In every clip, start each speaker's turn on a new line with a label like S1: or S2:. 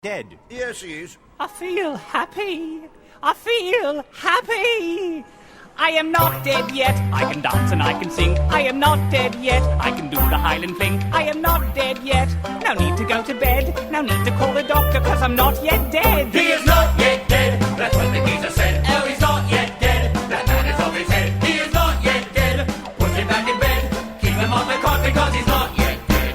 S1: dead.
S2: Yes, he is.
S3: I feel happy. I feel happy. I am not dead yet. I can dance and I can sing. I am not dead yet. I can do the Highland fling. I am not dead yet. No need to go to bed. No need to call the doctor, cause I'm not yet dead.
S4: He is not yet dead. That's what the geezer said. Oh, he's not yet dead. That man is off his head. He is not yet dead. Put him back in bed. Keep him on the cot because he's not yet dead.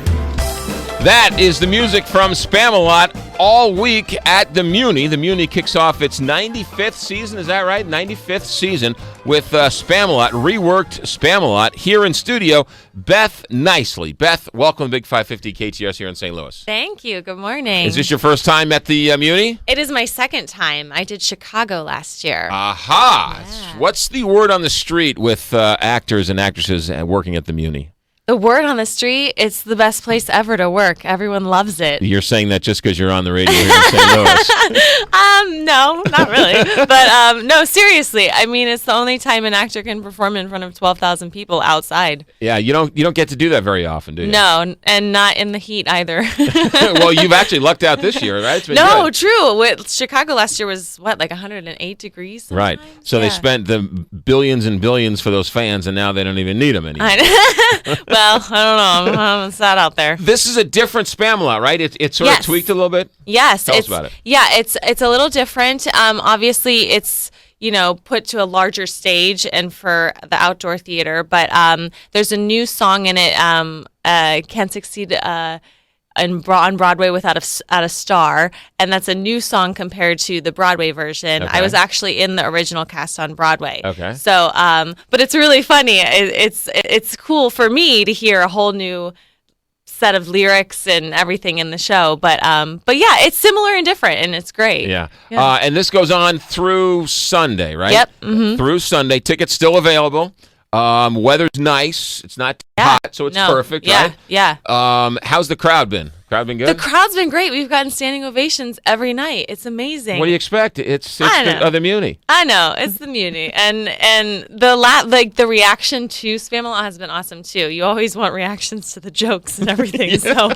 S5: That is the music from Spamalot all week at the Muny. The Muny kicks off its 95th season, is that right? 95th season with Spamalot, reworked Spamalot. Here in studio, Beth Nicely. Beth, welcome to Big 550 KTRS here in St. Louis.
S6: Thank you. Good morning.
S5: Is this your first time at the Muny?
S6: It is my second time. I did Chicago last year.
S5: Aha!
S6: Yeah.
S5: What's the word on the street with actors and actresses working at the Muny?
S6: The word on the street, it's the best place ever to work. Everyone loves it.
S5: You're saying that just because you're on the radio here in St. Louis.
S6: No, not really. But no, seriously. I mean, it's the only time an actor can perform in front of 12,000 people outside.
S5: Yeah, you don't get to do that very often, do you?
S6: No, and not in the heat either.
S5: Well, you've actually lucked out this year, right? It's been good.
S6: True. With Chicago last year was, like 108 degrees sometimes?
S5: Right. So they spent the billions and billions for those fans, and now they don't even need them anymore.
S6: Well, I don't know. I'm sad out there.
S5: This is a different Spamalot, right? It's sort of tweaked a little bit?
S6: Yes.
S5: Tell us about it.
S6: Yeah, it's a little different. Obviously, it's, put to a larger stage and for the outdoor theater. But there's a new song in it, Can't Succeed on Broadway without a star, and that's a new song compared to the Broadway version.
S5: Okay.
S6: I was actually in the original cast on Broadway.
S5: Okay.
S6: So, but it's really funny. It's cool for me to hear a whole new set of lyrics and everything in the show. But yeah, it's similar and different, and it's great.
S5: Yeah. And this goes on through Sunday, right?
S6: Yep. Mm-hmm.
S5: Through Sunday. Tickets still available. Weather's nice. It's not hot, so it's perfect, right?
S6: Yeah.
S5: How's the crowd been? Crowd been good?
S6: The crowd's been great. We've gotten standing ovations every night. It's amazing.
S5: What do you expect? It's the Muny.
S6: I know. It's the Muny. And the reaction to Spamalot has been awesome too. You always want reactions to the jokes and everything. So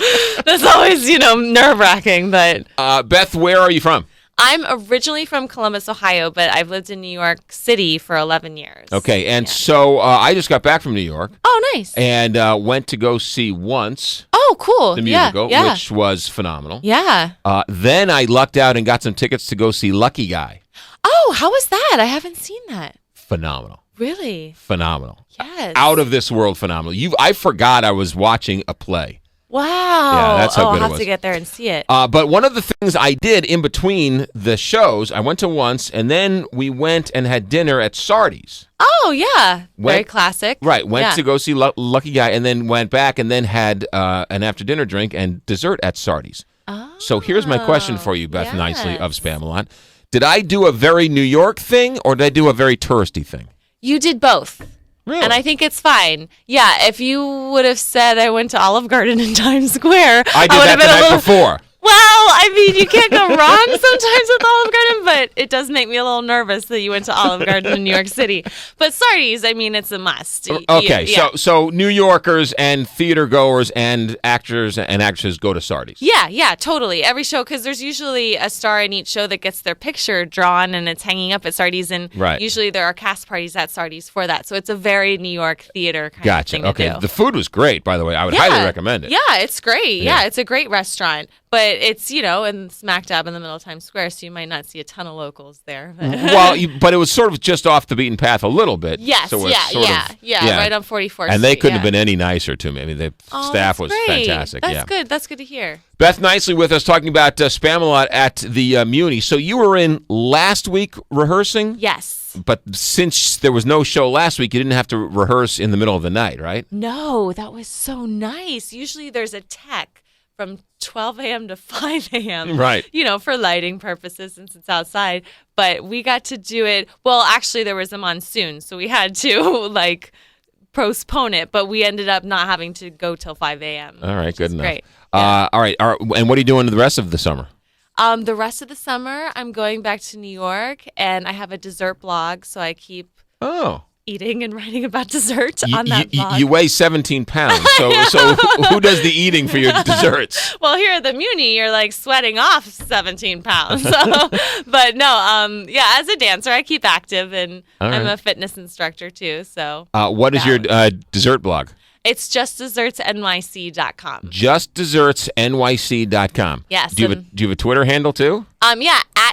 S6: that's always, nerve-wracking, but
S5: Beth, where are you from?
S6: I'm originally from Columbus, Ohio, but I've lived in New York City for 11 years.
S5: Okay, and so I just got back from New York.
S6: Oh, nice.
S5: And went to go see Once.
S6: Oh, cool.
S5: The musical, which was phenomenal.
S6: Yeah.
S5: Then I lucked out and got some tickets to go see Lucky Guy.
S6: Oh, how was that? I haven't seen that.
S5: Phenomenal.
S6: Really?
S5: Phenomenal.
S6: Yes.
S5: Out of this world phenomenal. I forgot I was watching a play.
S6: Wow.
S5: Yeah, that's how good it was.
S6: I'll have to get there and see it.
S5: But one of the things I did in between the shows, I went to Once, and then we went and had dinner at Sardi's.
S6: Oh, yeah. Very classic.
S5: Right. Went to go see Lucky Guy, and then went back and then had an after-dinner drink and dessert at Sardi's.
S6: Oh,
S5: so here's my question for you, Beth Nicely of
S6: yes.
S5: Spamalot. Did I do a very New York thing, or did I do a very touristy thing?
S6: You did both.
S5: Really?
S6: And I think it's fine. Yeah, if you would have said I went to Olive Garden in Times Square,
S5: I did
S6: would
S5: that
S6: have
S5: the
S6: been
S5: night before.
S6: Well, I mean, you can't go wrong sometimes with Olive Garden, but it does make me a little nervous that you went to Olive Garden in New York City. But Sardi's, I mean, it's a must.
S5: Okay, so New Yorkers and theater goers and actors and actresses go to Sardi's.
S6: Yeah, totally. Every show, because there's usually a star in each show that gets their picture drawn and it's hanging up at Sardi's, and usually there are cast parties at Sardi's for that. So it's a very New York theater kind of thing to do.
S5: The food was great, by the way. I would highly recommend it.
S6: Yeah, it's great. Yeah, it's a great restaurant. But it's, in smack dab in the middle of Times Square, so you might not see a ton of locals there.
S5: Well, but it was sort of just off the beaten path a little bit.
S6: Yes,
S5: so
S6: right on 44th Street.
S5: And they couldn't have been any nicer to me. I mean, the staff was
S6: great.
S5: fantastic.
S6: That's good. That's good to hear.
S5: Beth Nicely with us talking about Spamalot at the Muny. So you were in last week rehearsing?
S6: Yes.
S5: But since there was no show last week, you didn't have to rehearse in the middle of the night, right?
S6: No, that was so nice. Usually there's a tech from 12 a.m. to 5 a.m.
S5: Right.
S6: For lighting purposes since it's outside. But we got to do it. Well, actually, there was a monsoon, so we had to, postpone it. But we ended up not having to go till 5 a.m.
S5: All right, good enough.
S6: Great.
S5: All right. And what are you doing the rest of the summer?
S6: The rest of the summer, I'm going back to New York, and I have a dessert blog, so I keep eating and writing about dessert on that blog.
S5: You weigh 17 pounds, so who does the eating for your desserts?
S6: Well, here at the Muny, you're like sweating off 17 pounds. But no, as a dancer, I keep active, and I'm a fitness instructor too. So,
S5: what is your dessert blog?
S6: It's justdessertsnyc.com.
S5: Justdessertsnyc.com.
S6: Yes.
S5: Do you have a Twitter handle too?
S6: At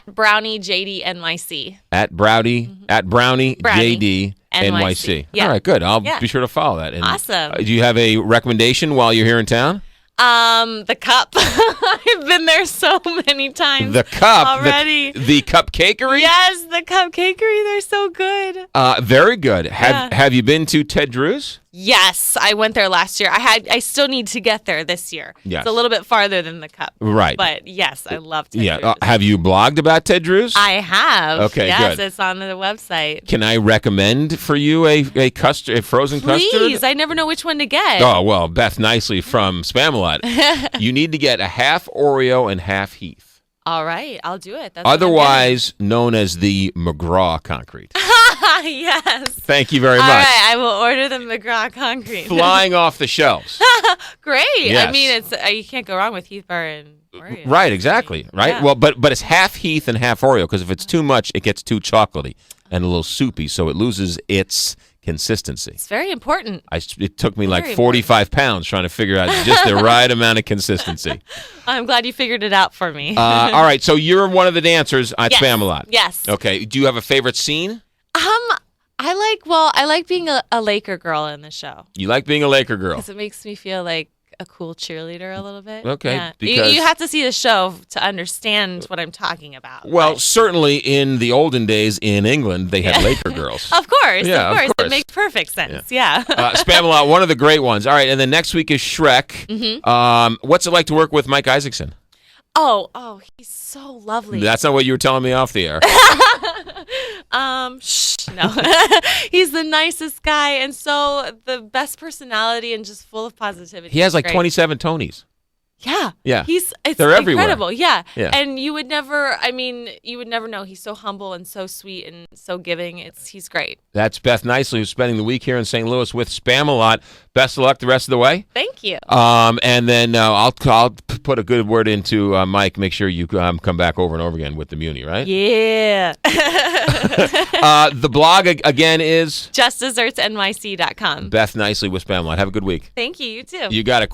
S6: BrownieJDNYC.
S5: At Brownie JD NYC.
S6: Yeah.
S5: All right, good. I'll be sure to follow that. And,
S6: awesome.
S5: Do you have a recommendation while you're here in town?
S6: The cup. I've been there so many times.
S5: The cup
S6: already.
S5: The cupcakery?
S6: Yes, the cupcakery. They're so good.
S5: Very good. Have you been to Ted Drew's?
S6: Yes, I went there last year. I still need to get there this year.
S5: Yes.
S6: It's a little bit farther than the cup.
S5: Right.
S6: But yes, I love Ted Drew's.
S5: Have you blogged about Ted Drew's?
S6: I have.
S5: Okay,
S6: yes,
S5: good.
S6: It's on the website.
S5: Can I recommend for you a frozen custard?
S6: Please, I never know which one to get.
S5: Oh, well, Beth Nicely from Spamalot. You need to get a half Oreo and half Heath.
S6: All right, I'll do it. That's
S5: otherwise known as the McGraw concrete.
S6: Yes.
S5: Thank you very much.
S6: All right, I will order the McGraw concrete.
S5: Flying off the shelves.
S6: Great.
S5: Yes.
S6: I mean, it's you can't go wrong with Heath Bar and Oreo.
S5: Right, exactly. Right.
S6: Yeah.
S5: Well, but it's half Heath and half Oreo because if it's too much, it gets too chocolatey and a little soupy, so it loses its consistency.
S6: It's very important.
S5: It took me like
S6: Very
S5: 45 pounds trying to figure out just the right amount of consistency.
S6: I'm glad you figured it out for me.
S5: All right, so you're one of the dancers at
S6: Yes.
S5: Spamalot.
S6: Yes.
S5: Okay. Do you have a favorite scene?
S6: I like being a Laker girl in the show
S5: You like being a Laker girl.
S6: because it makes me feel like a cool cheerleader a little bit.
S5: Okay,
S6: Yeah.
S5: because-
S6: You have to see the show to understand what I'm talking about.
S5: Well,
S6: but-
S5: certainly in the olden days in England, they had Laker girls.
S6: Of course.
S5: Yeah, of course.
S6: It makes perfect sense. Yeah.
S5: Spamalot, one of the great ones. All right, and then next week is Shrek.
S6: Mm-hmm.
S5: What's it like to work with Mike Isaacson?
S6: Oh, he's so lovely.
S5: That's not what you were telling me off the air.
S6: No. He's the nicest guy and so the best personality and just full of positivity.
S5: He has
S6: It's
S5: like
S6: great.
S5: 27 Tonys.
S6: Yeah.
S5: Yeah.
S6: It's
S5: They're everywhere.
S6: incredible. Yeah.
S5: Yeah.
S6: And you would never know. He's so humble and so sweet and so giving. He's great.
S5: That's Beth Nicely, who's spending the week here in St. Louis with Spamalot. Best of luck the rest of the way.
S6: Thank you.
S5: And then I'll put a good word into Mike. Make sure you come back over and over again with the Muny, right?
S6: Yeah.
S5: The blog again is
S6: JustDessertsNYC.com.
S5: Beth Nicely with Spamalot. Have a good week.
S6: Thank you. You too.
S5: You got it.